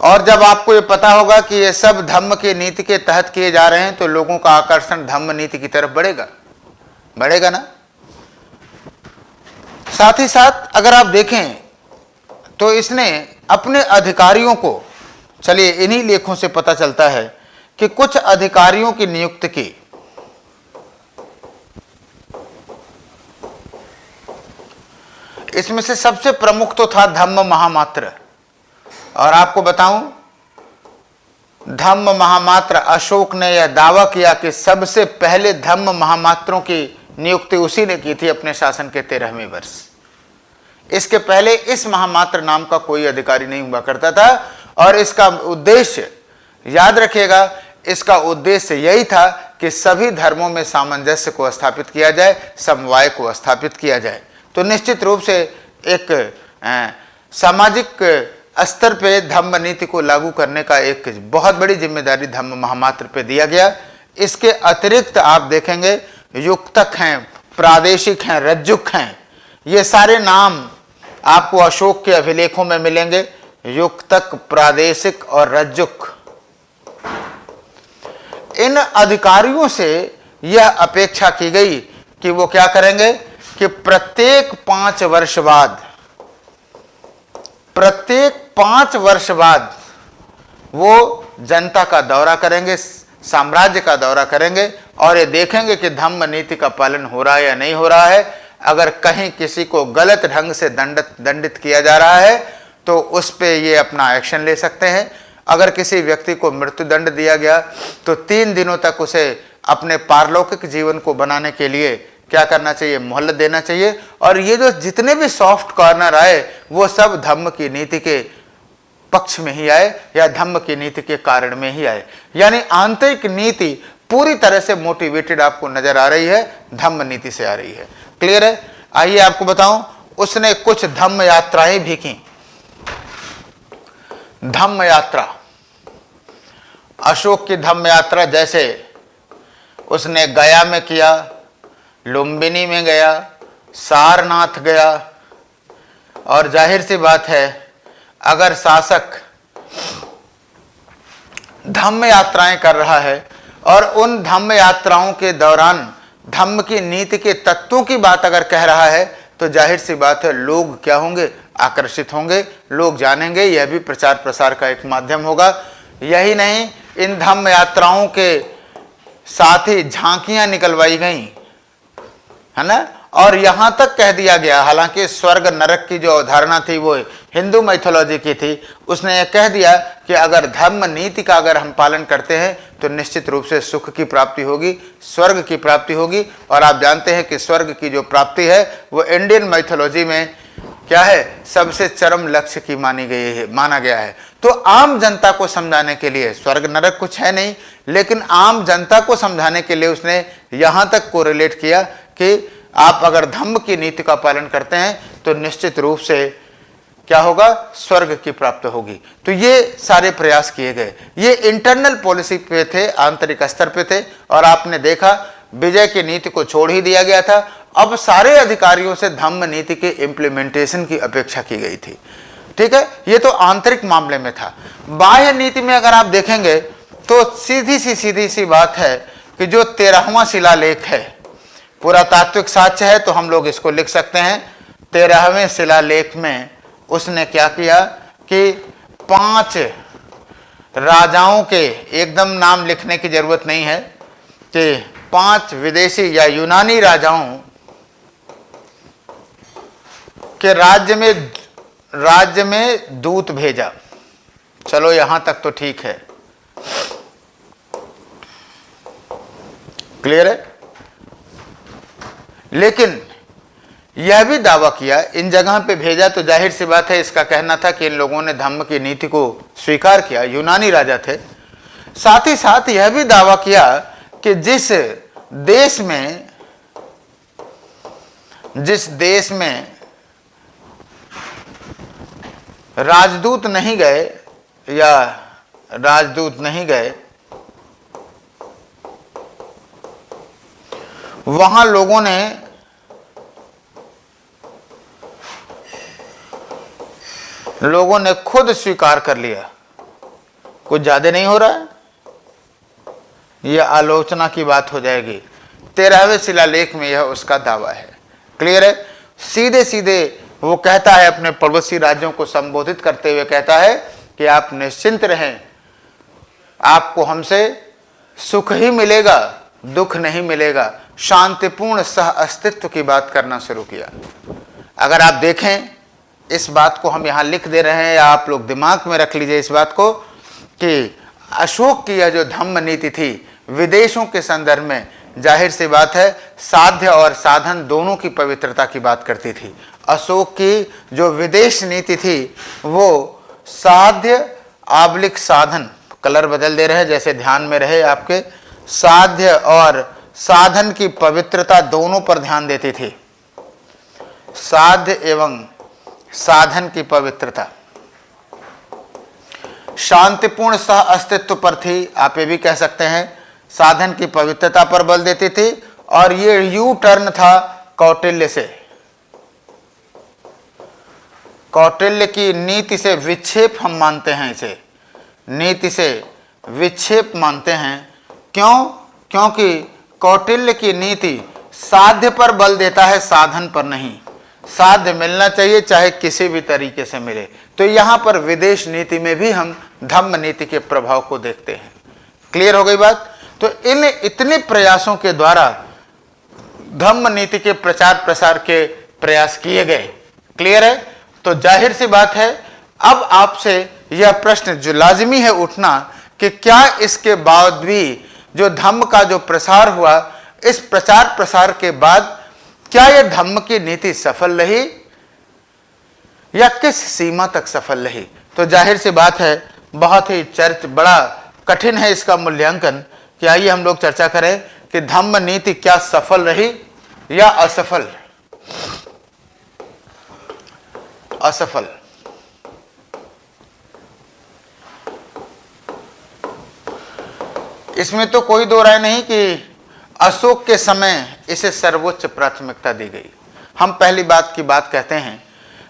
और जब आपको ये पता होगा कि ये सब धम्म की नीति के तहत किए जा रहे हैं तो लोगों का आकर्षण धम्म नीति की तरफ बढ़ेगा ना। साथ ही साथ अगर आप देखें तो इसने अपने अधिकारियों को, चलिए इन्हीं लेखों से पता चलता है कि कुछ अधिकारियों की नियुक्ति की। इसमें से सबसे प्रमुख तो था धम्म महामात्र। और आपको बताऊं, धम्म महामात्र, अशोक ने यह दावा किया कि सबसे पहले धम्म महामात्रों की नियुक्ति उसी ने की थी अपने शासन के 13वें वर्ष। इसके पहले इस महामात्र नाम का कोई अधिकारी नहीं हुआ करता था। और इसका उद्देश्य, याद रखिएगा, इसका उद्देश्य यही था कि सभी धर्मों में सामंजस्य को स्थापित किया जाए, समवाय को स्थापित किया जाए। तो निश्चित रूप से एक सामाजिक स्तर पे धम्म नीति को लागू करने का एक बहुत बड़ी जिम्मेदारी धम्म महामात्र पे दिया गया। इसके अतिरिक्त आप देखेंगे युक्तक हैं, प्रादेशिक हैं, रज्जुक हैं, ये सारे नाम आपको अशोक के अभिलेखों में मिलेंगे। युक्तक, प्रादेशिक और रज्जुक, इन अधिकारियों से यह अपेक्षा की गई कि वो क्या करेंगे कि प्रत्येक 5 वर्ष बाद वो जनता का दौरा करेंगे, साम्राज्य का दौरा करेंगे और ये देखेंगे कि धम्म नीति का पालन हो रहा है या नहीं हो रहा है। अगर कहीं किसी को गलत ढंग से दंडित किया जा रहा है तो उस पे ये अपना एक्शन ले सकते हैं। अगर किसी व्यक्ति को मृत्युदंड दिया गया तो 3 दिनों तक उसे अपने पारलौकिक जीवन को बनाने के लिए क्या करना चाहिए, मोहलत देना चाहिए। और ये जो जितने भी सॉफ्ट कॉर्नर आए वो सब धम्म की नीति के पक्ष में ही आए या धम्म की नीति के कारण में ही आए। यानी आंतरिक नीति पूरी तरह से मोटिवेटेड आपको नजर आ रही है, धम्म नीति से आ रही है। क्लियर है? आइए आपको बताऊं, उसने कुछ धम्म यात्राएं भी की। धम्म यात्रा, अशोक की धम्म यात्रा जैसे उसने गया में किया, लुम्बिनी में गया, सारनाथ गया। और जाहिर सी बात है अगर शासक धम्म यात्राएं कर रहा है और उन धम्म यात्राओं के दौरान धम्म की नीति के तत्वों की बात अगर कह रहा है तो जाहिर सी बात है लोग क्या होंगे, आकर्षित होंगे, लोग जानेंगे। यह भी प्रचार प्रसार का एक माध्यम होगा। यही नहीं, इन धम्म यात्राओं के साथ ही झांकियां निकलवाई गई, है ना। और यहां तक कह दिया गया, हालांकि स्वर्ग नरक की जो अवधारणा थी वो हिंदू मैथोलॉजी की थी, उसने यह कह दिया कि अगर धर्म नीति का अगर हम पालन करते हैं तो निश्चित रूप से सुख की प्राप्ति होगी, स्वर्ग की प्राप्ति होगी। और आप जानते हैं कि स्वर्ग की जो प्राप्ति है वो इंडियन मैथोलॉजी में क्या है, सबसे चरम लक्ष्य की माना गया है। तो आम जनता को समझाने के लिए, स्वर्ग नरक कुछ है नहीं, लेकिन आम जनता को समझाने के लिए उसने यहां तक कोरिलेट किया कि आप अगर धम्म की नीति का पालन करते हैं तो निश्चित रूप से क्या होगा, स्वर्ग की प्राप्ति होगी। तो ये सारे प्रयास किए गए, ये इंटरनल पॉलिसी पे थे, आंतरिक स्तर पे थे। और आपने देखा विजय की नीति को छोड़ ही दिया गया था। अब सारे अधिकारियों से धम्म नीति के इम्प्लीमेंटेशन की अपेक्षा की गई थी। ठीक है, ये तो आंतरिक मामले में था। बाह्य नीति में अगर आप देखेंगे तो सीधी सी बात है कि जो 13वां शिलालेख है, पुरातात्विक साक्ष्य है, तो हम लोग इसको लिख सकते हैं। 13वें शिलालेख में उसने क्या किया कि 5 राजाओं के, एकदम नाम लिखने की जरूरत नहीं है, कि 5 विदेशी या यूनानी राजाओं के राज्य में दूत भेजा। चलो यहां तक तो ठीक है, क्लियर है। लेकिन यह भी दावा किया, इन जगह पे भेजा तो जाहिर सी बात है, इसका कहना था कि इन लोगों ने धम्म की नीति को स्वीकार किया, यूनानी राजा थे। साथ ही साथ यह भी दावा किया कि जिस देश में राजदूत नहीं गए या राजदूत नहीं गए, वहां लोगों ने खुद स्वीकार कर लिया। कुछ ज्यादा नहीं हो रहा है, यह आलोचना की बात हो जाएगी। 13वें शिलालेख में यह उसका दावा है, क्लियर है। सीधे सीधे वो कहता है, अपने पड़ोसी राज्यों को संबोधित करते हुए कहता है कि आप निश्चिंत रहें, आपको हमसे सुख ही मिलेगा, दुख नहीं मिलेगा। शांतिपूर्ण सह अस्तित्व की बात करना शुरू किया। अगर आप देखें, इस बात को हम यहां लिख दे रहे हैं, या आप लोग दिमाग में रख लीजिए इस बात को, कि अशोक की यह जो धम्म नीति थी विदेशों के संदर्भ में, जाहिर सी बात है, साध्य और साधन दोनों की पवित्रता की बात करती थी। अशोक की जो विदेश नीति थी वो साध्य आबलिक साधन, कलर बदल दे रहे हैं जैसे ध्यान में रहे आपके, साध्य और साधन की पवित्रता दोनों पर ध्यान देती थी। साध्य एवं साधन की पवित्रता, शांतिपूर्ण सह अस्तित्व पर थी, आप ये भी कह सकते हैं। साधन की पवित्रता पर बल देती थी। और ये यू टर्न था कौटिल्य से, कौटिल्य की नीति से विक्षेप हम मानते हैं, इसे नीति से विक्षेप मानते हैं। क्यों? क्योंकि कौटिल्य की नीति साध्य पर बल देता है, साधन पर नहीं। साध्य मिलना चाहिए चाहे किसी भी तरीके से मिले। तो यहां पर विदेश नीति में भी हम धम्म नीति के प्रभाव को देखते हैं। क्लियर हो गई बात? तो इन इतने प्रयासों के द्वारा धम्म नीति के प्रचार प्रसार के प्रयास किए गए। क्लियर है? तो जाहिर सी बात है, अब आपसे यह प्रश्न जो लाजिमी है उठना कि क्या इसके बाद भी जो धम्म का जो प्रसार हुआ, इस प्रचार प्रसार के बाद क्या यह धम्म की नीति सफल रही या किस सीमा तक सफल रही? तो जाहिर सी बात है, बहुत ही बड़ा कठिन है इसका मूल्यांकन। कि आइए हम लोग चर्चा करें कि धम्म नीति क्या सफल रही या असफल। असफल इसमें तो कोई दो राय नहीं कि अशोक के समय इसे सर्वोच्च प्राथमिकता दी गई। हम पहली बात की बात कहते हैं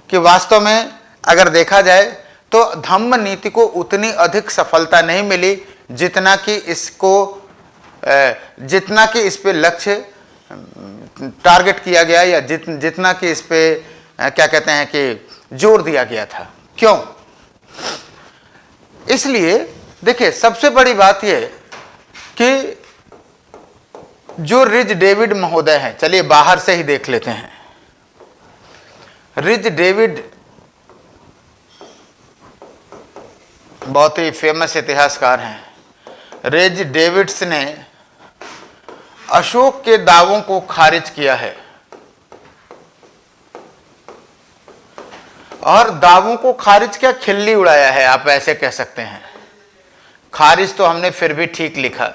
कि वास्तव में अगर देखा जाए तो धम्म नीति को उतनी अधिक सफलता नहीं मिली जितना कि इस पे लक्ष्य टारगेट किया गया, या जितना कि इस पे क्या कहते हैं कि जोर दिया गया था। क्यों? इसलिए देखिए, सबसे बड़ी बात यह कि जो रिज डेविड महोदय हैं, चलिए बाहर से ही देख लेते हैं। रिज डेविड बहुत ही फेमस इतिहासकार हैं, रेज डेविड्स ने अशोक के दावों को खारिज किया है। और दावों को खारिज क्या, खिल्ली उड़ाया है, आप ऐसे कह सकते हैं। खारिज तो हमने फिर भी ठीक लिखा,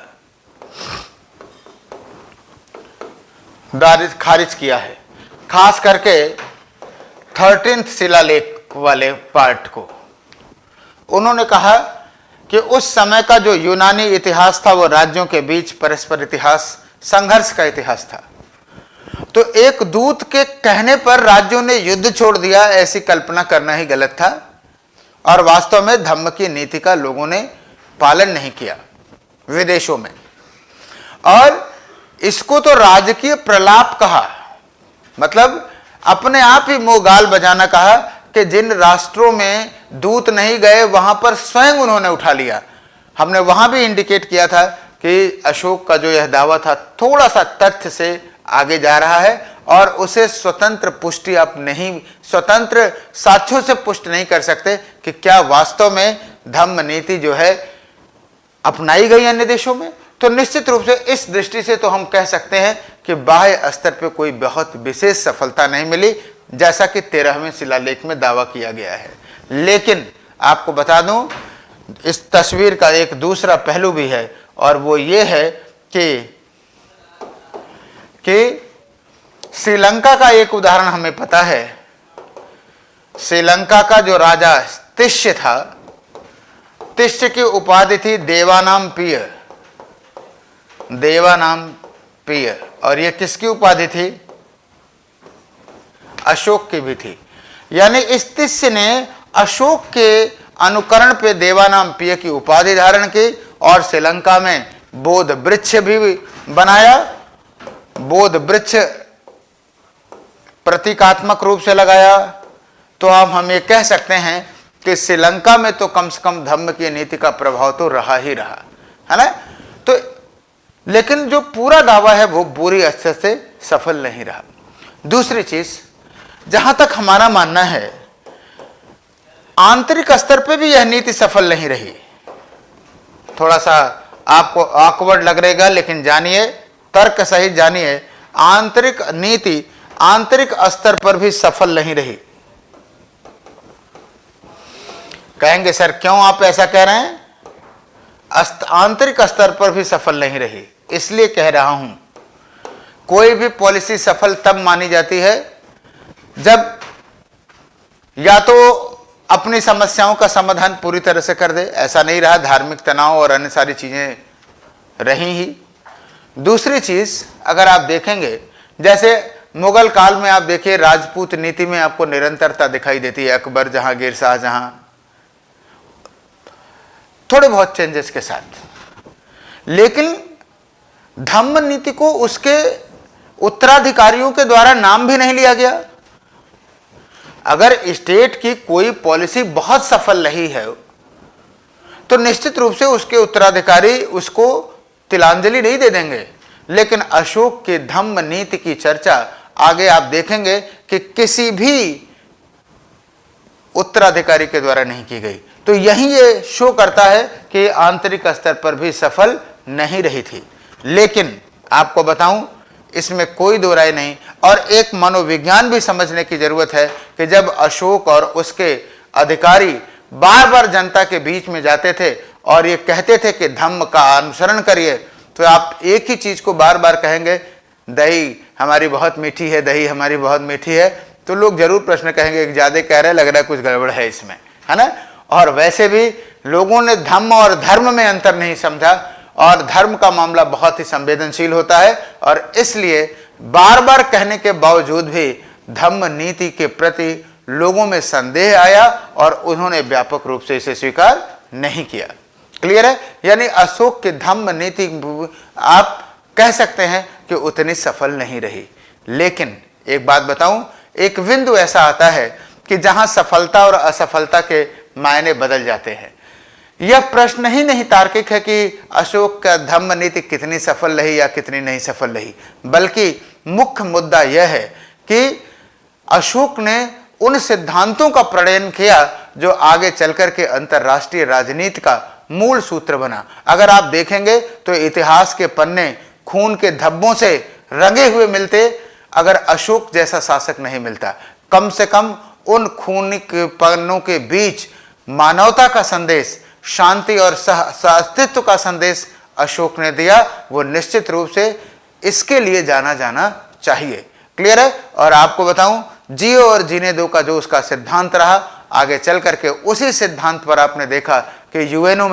खारिज किया है, खास करके 13th शिलालेख वाले पार्ट को। उन्होंने कहा कि उस समय का जो यूनानी इतिहास था वो राज्यों के बीच परस्पर इतिहास, संघर्ष का इतिहास था। तो एक दूत के कहने पर राज्यों ने युद्ध छोड़ दिया, ऐसी कल्पना करना ही गलत था। और वास्तव में धम्म की नीति का लोगों ने पालन नहीं किया विदेशों में, और इसको तो राजकीय प्रलाप कहा, मतलब अपने आप ही मुंह गाल बजाना कहा कि जिन राष्ट्रों में दूत नहीं गए वहां पर स्वयं उन्होंने उठा लिया। हमने वहां भी इंडिकेट किया था कि अशोक का जो यह दावा था थोड़ा सा तथ्य से आगे जा रहा है, और उसे स्वतंत्र पुष्टि आप नहीं, स्वतंत्र साक्ष्यों से पुष्ट नहीं कर सकते कि क्या वास्तव में धम्म नीति जो है अपनाई गई अन्य देशों में। तो निश्चित रूप से इस दृष्टि से तो हम कह सकते हैं कि बाह्य स्तर पर कोई बहुत विशेष सफलता नहीं मिली, जैसा कि 13वें शिलालेख में दावा किया गया है। लेकिन आपको बता दूं, इस तस्वीर का एक दूसरा पहलू भी है, और वो ये है कि श्रीलंका का एक उदाहरण हमें पता है। श्रीलंका का जो राजा तिष्य था, तिष्य की उपाधि थी देवानाम पिय, देवानाम पिय, और ये किसकी उपाधि थी? अशोक की भी थी। यानी इस तिष्य ने अशोक के अनुकरण पे देवानाम पिय की उपाधि धारण की, और श्रीलंका में बोध वृक्ष भी बनाया। बोध वृक्ष प्रतीकात्मक रूप से लगाया। तो अब हम ये कह सकते हैं कि श्रीलंका में तो कम से कम धम्म की नीति का प्रभाव तो रहा ही रहा है ना। तो लेकिन जो पूरा दावा है वो बुरी स्तर से सफल नहीं रहा। दूसरी चीज, जहां तक हमारा मानना है, आंतरिक स्तर पे भी यह नीति सफल नहीं रही। थोड़ा सा आपको ऑकवर्ड लगेगा, लेकिन जानिए, तर्क सहित जानिए, आंतरिक नीति आंतरिक स्तर पर भी सफल नहीं रही। कहेंगे सर क्यों आप ऐसा कह रहे हैं? आंतरिक स्तर पर भी सफल नहीं रही। इसलिए कह रहा हूं, कोई भी पॉलिसी सफल तब मानी जाती है जब या तो अपनी समस्याओं का समाधान पूरी तरह से कर दे, ऐसा नहीं रहा, धार्मिक तनाव और अन्य सारी चीजें रही ही। दूसरी चीज, अगर आप देखेंगे, जैसे मुगल काल में आप देखिए, राजपूत नीति में आपको निरंतरता दिखाई देती है, अकबर, जहांगीर, शाहजहां, थोड़े बहुत चेंजेस के साथ। लेकिन धम्म नीति को उसके उत्तराधिकारियों के द्वारा नाम भी नहीं लिया गया। अगर स्टेट की कोई पॉलिसी बहुत सफल रही है तो निश्चित रूप से उसके उत्तराधिकारी उसको तिलांजलि नहीं दे देंगे। लेकिन अशोक के धम्म नीति की चर्चा आगे आप देखेंगे कि किसी भी उत्तराधिकारी के द्वारा नहीं की गई। तो यही ये शो करता है कि आंतरिक स्तर पर भी सफल नहीं रही थी। लेकिन आपको बताऊं, इसमें कोई दो राय नहीं, और एक मनोविज्ञान भी समझने की जरूरत है कि जब अशोक और उसके अधिकारी बार बार जनता के बीच में जाते थे और ये कहते थे कि धम्म का अनुसरण करिए, तो आप एक ही चीज को बार बार कहेंगे, दही हमारी बहुत मीठी है, दही हमारी बहुत मीठी है, तो लोग जरूर प्रश्न कहेंगे कि ज्यादा कह रहे, लग रहा है कुछ गड़बड़ है इसमें, है ना। और वैसे भी लोगों ने धम्म और धर्म में अंतर नहीं समझा, और धर्म का मामला बहुत ही संवेदनशील होता है, और इसलिए बार बार कहने के बावजूद भी धम्म नीति के प्रति लोगों में संदेह आया और उन्होंने व्यापक रूप से इसे स्वीकार नहीं किया। क्लियर है? यानी अशोक की धम्म नीति आप कह सकते हैं कि उतनी सफल नहीं रही। लेकिन एक बात बताऊं, एक बिंदु ऐसा आता है कि जहां सफलता और असफलता के मायने बदल जाते हैं। यह प्रश्न ही नहीं तार्किक है कि अशोक का धम्म नीति कितनी सफल रही या कितनी नहीं सफल रही, बल्कि मुख्य मुद्दा यह है कि अशोक ने उन सिद्धांतों का प्रणयन किया जो आगे चलकर के अंतर्राष्ट्रीय राजनीति का मूल सूत्र बना। अगर आप देखेंगे तो इतिहास के पन्ने खून के धब्बों से रंगे हुए मिलते अगर अशोक जैसा शासक नहीं मिलता। कम से कम उन खून के पन्नों के बीच मानवता का संदेश, शांति और सहअस्तित्व का संदेश अशोक ने दिया। वो निश्चित रूप से इसके लिए जाना जाना चाहिए। क्लियर है? और आपको बताऊं, जियो और जीने दो का जो उसका सिद्धांत रहा, आगे चल करके उसी सिद्धांत पर आपने देखा कि यूएनओ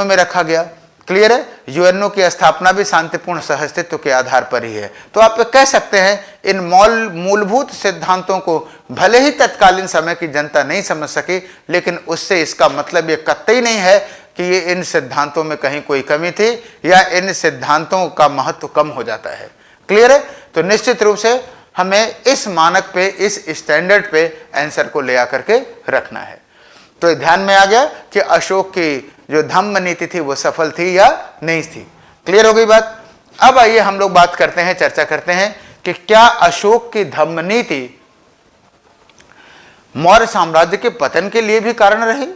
में रखा गया। क्लियर है? यूएनओ की स्थापना भी शांतिपूर्ण सहअस्तित्व के आधार पर ही है। तो आप कह सकते हैं इन मूलभूत सिद्धांतों को भले ही तत्कालीन समय की जनता नहीं समझ सकी, लेकिन उससे इसका मतलब ये कतई नहीं है कि ये इन सिद्धांतों में कहीं कोई कमी थी या इन सिद्धांतों का महत्व कम हो जाता है। क्लियर है? तो निश्चित रूप से हमें इस मानक पे, इस स्टैंडर्ड पे आंसर को ले आकर के रखना है। तो ध्यान में आ गया कि अशोक की जो धम्म नीति थी वो सफल थी या नहीं थी। क्लियर हो गई बात? अब आइए हम लोग बात करते हैं, चर्चा करते हैं कि क्या अशोक की धम्म नीति मौर्य साम्राज्य के पतन के लिए भी कारण रही।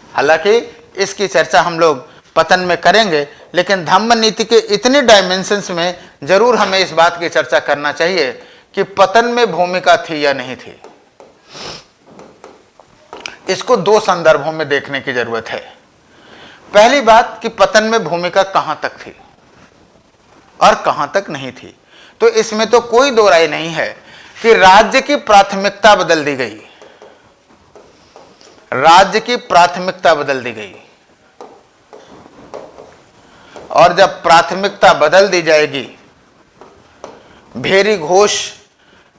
हालांकि इसकी चर्चा हम लोग पतन में करेंगे, लेकिन धम्म नीति के इतने डायमेंशंस में जरूर हमें इस बात की चर्चा करना चाहिए कि पतन में भूमिका थी या नहीं थी। इसको दो संदर्भों में देखने की जरूरत है। पहली बात कि पतन में भूमिका कहां तक थी और कहां तक नहीं थी। तो इसमें तो कोई दो राय नहीं है कि राज्य की प्राथमिकता बदल दी गई। राज्य की प्राथमिकता बदल दी गई, और जब प्राथमिकता बदल दी जाएगी, भेरी घोष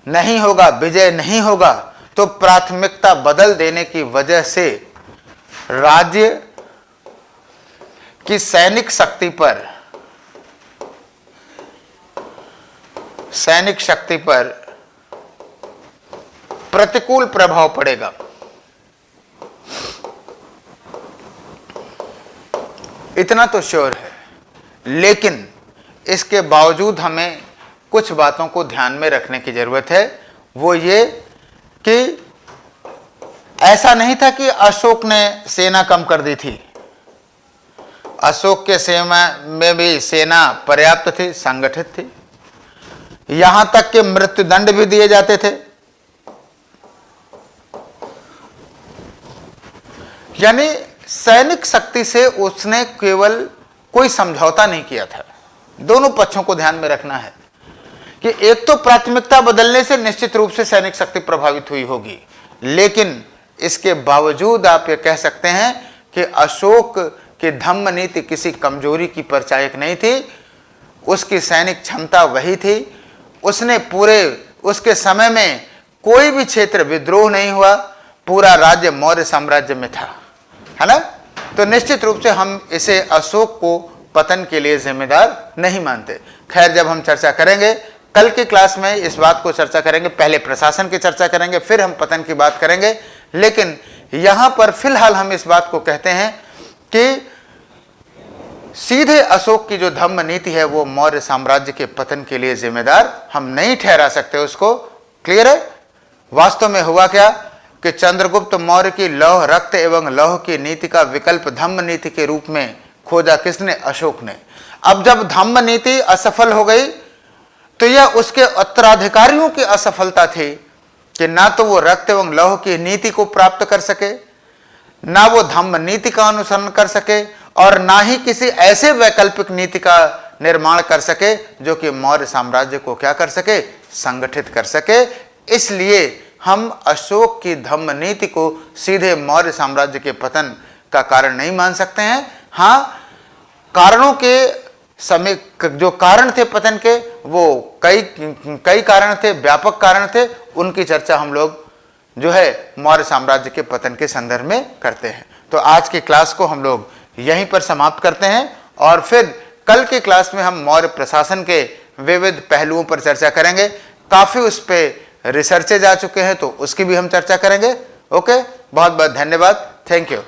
नहीं होगा, विजय नहीं होगा, तो प्राथमिकता बदल देने की वजह से राज्य की सैनिक शक्ति पर प्रतिकूल प्रभाव पड़ेगा। इतना तो श्योर है, लेकिन इसके बावजूद हमें कुछ बातों को ध्यान में रखने की जरूरत है। वो ये कि ऐसा नहीं था कि अशोक ने सेना कम कर दी थी। अशोक के सेना में भी सेना पर्याप्त थी, संगठित थी, यहां तक कि मृत्युदंड भी दिए जाते थे। यानी सैनिक शक्ति से उसने केवल कोई समझौता नहीं किया था। दोनों पक्षों को ध्यान में रखना है कि एक तो प्राथमिकता बदलने से निश्चित रूप से सैनिक शक्ति प्रभावित हुई होगी, लेकिन इसके बावजूद आप ये कह सकते हैं कि अशोक की धम्म नीति किसी कमजोरी की परिचायक नहीं थी। उसकी सैनिक क्षमता वही थी। उसने उसके समय में कोई भी क्षेत्र विद्रोह नहीं हुआ, पूरा राज्य मौर्य साम्राज्य में था, है ना। तो निश्चित रूप से हम इसे अशोक को पतन के लिए जिम्मेदार नहीं मानते। खैर, जब हम चर्चा करेंगे कल की क्लास में इस बात को चर्चा करेंगे। पहले प्रशासन की चर्चा करेंगे, फिर हम पतन की बात करेंगे। लेकिन यहां पर फिलहाल हम इस बात को कहते हैं कि सीधे अशोक की जो धम्म नीति है वो मौर्य साम्राज्य के पतन के लिए जिम्मेदार हम नहीं ठहरा सकते उसको। क्लियर है? वास्तव में हुआ क्या कि चंद्रगुप्त मौर्य की लौह रक्त एवं लौह की नीति का विकल्प धम्म नीति के रूप में खोजा किसने? अशोक ने। अब जब धम्म नीति असफल हो गई तो यह उसके उत्तराधिकारियों की असफलता थी कि ना तो वो रक्त एवं लौह की नीति को प्राप्त कर सके, ना वो धम्म नीति का अनुसरण कर सके, और ना ही किसी ऐसे वैकल्पिक नीति का निर्माण कर सके जो कि मौर्य साम्राज्य को क्या कर सके? संगठित कर सके। इसलिए हम अशोक की धम्म नीति को सीधे मौर्य साम्राज्य के पतन का कारण नहीं मान सकते हैं। हाँ, कारणों के समय जो कारण थे पतन के, वो कई कारण थे, व्यापक कारण थे। उनकी चर्चा हम लोग जो है मौर्य साम्राज्य के पतन के संदर्भ में करते हैं। तो आज की क्लास को हम लोग यहीं पर समाप्त करते हैं, और फिर कल की क्लास में हम मौर्य प्रशासन के विविध पहलुओं पर चर्चा करेंगे। काफी उस पर रिसर्चेज आ चुके हैं, तो उसकी भी हम चर्चा करेंगे। ओके, बहुत बहुत धन्यवाद। Thank you.